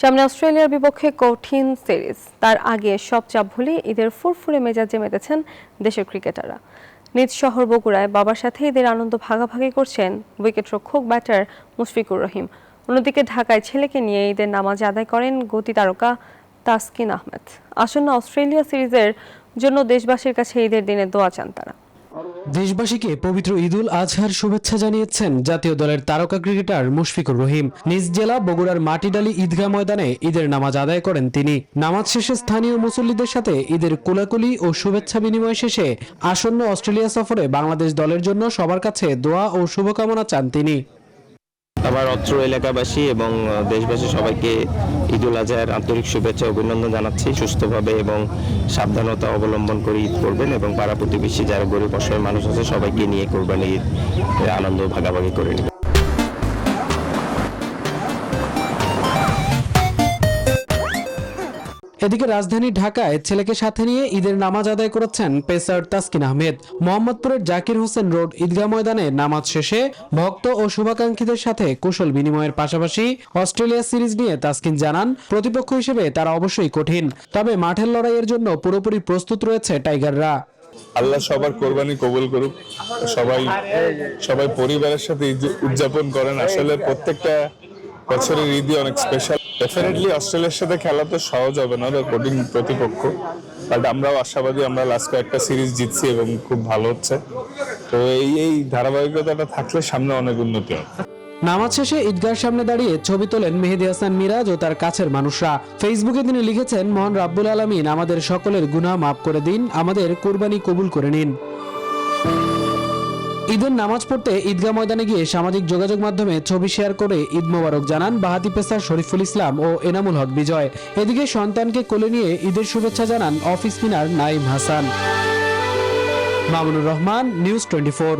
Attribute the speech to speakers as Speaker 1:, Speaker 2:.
Speaker 1: সামনে অস্ট্রেলিয়ার বিপক্ষে কঠিন সিরিজ, তার আগে সব চাপ ভুলে ঈদের ফুরফুরে মেজাজে মেতেছেন দেশের ক্রিকেটাররা। নিজ শহর বগুড়ায় বাবার সাথে ঈদের আনন্দ ভাগাভাগি করছেন উইকেটরক্ষক ব্যাটার মুশফিকুর রহিম। অন্যদিকে ঢাকায় ছেলেকে নিয়ে ঈদের নামাজ আদায় করেন গতি তারকা তাসকিন আহমেদ। আসন্ন অস্ট্রেলিয়া সিরিজের জন্য দেশবাসীর কাছে ঈদের দিনে দোয়া চান তারা।
Speaker 2: দেশবাসীকে পবিত্র ঈদুল আজহার শুভেচ্ছা জানিয়েছেন জাতীয় দলের তারকা ক্রিকেটার মুশফিকুর রহিম। নিজ জেলা বগুড়ার মাটিডালি ঈদগাহ ময়দানে ঈদের নামাজ আদায় করেন তিনি। নামাজ শেষে স্থানীয় মুসল্লিদের সাথে ঈদের কোলাকুলি ও শুভেচ্ছা বিনিময় শেষে আসন্ন অস্ট্রেলিয়া সফরে বাংলাদেশ দলের জন্য সবার কাছে দোয়া ও শুভকামনা চান তিনি।
Speaker 3: আবার অত্র এলাকাবাসী এবং দেশবাসী সবাইকে ঈদুল আজহার আন্তরিক শুভেচ্ছা অভিনন্দন জানাচ্ছি। সুস্থভাবে এবং সাবধানতা অবলম্বন করে ঈদ করবেন এবং পাড়া প্রতিবেশী যারা গরিব অসহায় মানুষ আছে সবাইকে নিয়ে কোরবানি ঈদ আনন্দ ভাগাভাগি করে নেবেন।
Speaker 2: এদিকে রাজধানী ঢাকায় ছেলেকে সাথে নিয়ে ঈদের নামাজ আদায় করেছেন পেসার তাসকিন আহমেদ। মোহাম্মদপুরের জাকির হোসেন রোড ঈদগাহ ময়দানে নামাজ শেষে ভক্ত ও শুভাকাঙ্ক্ষীদের সাথে কুশল বিনিময়ের পাশাপাশি অস্ট্রেলিয়া সিরিজ নিয়ে তাসকিন জানান, প্রতিপক্ষ হিসেবে তারা অবশ্যই কঠিন, তবে মাঠের লড়াইয়ের জন্য পুরোপুরি প্রস্তুত রয়েছে টাইগাররা।
Speaker 4: আল্লাহ সবার কোরবানি কবুল করুক। সবাই পরিবারের সাথে উদযাপন করেন। আসলে প্রত্যেকটা বছরের ঈদই অনেক স্পেশাল। ডেফিনেটলি অস্ট্রেলিয়ার সাথে খেলা তো সহজ হবে না, কঠিন প্রতিপক্ষ, বাট আমরাও আশাবাদী। আমরা লাস্ট কয়েকটা সিরিজ জিতছি এবং খুব ভালো হচ্ছে। তো এই ধারাবাহিকতাটা থাকলে সামনে অনেক উন্নতি হবে।
Speaker 2: নামাজ শেষে ঈদগাহের সামনে দাঁড়িয়ে ছবি তোলেন মেহেদী হাসান মিরাজ ও তার কাছের মানুষরা। ফেসবুকে তিনি লিখেছেন, মহান রাব্বুল আলামিন আমাদের সকলের গুনাহ মাফ করে দিন, আমাদের কুরবানি কবুল করে নিন। ঈদের নামাজ পড়তে ঈদগাহ ময়দানে গিয়ে সামাজিক যোগাযোগ মাধ্যমে ছবি শেয়ার করে ঈদ মোবারক জানান বাহাতি পেসার শরীফুল ইসলাম ও এনামুল হক বিজয়। এদিকে সন্তানকে কোলে নিয়ে ঈদের শুভেচ্ছা জানান off spinner Naim Hasan. Mamunur Rahman, news 24।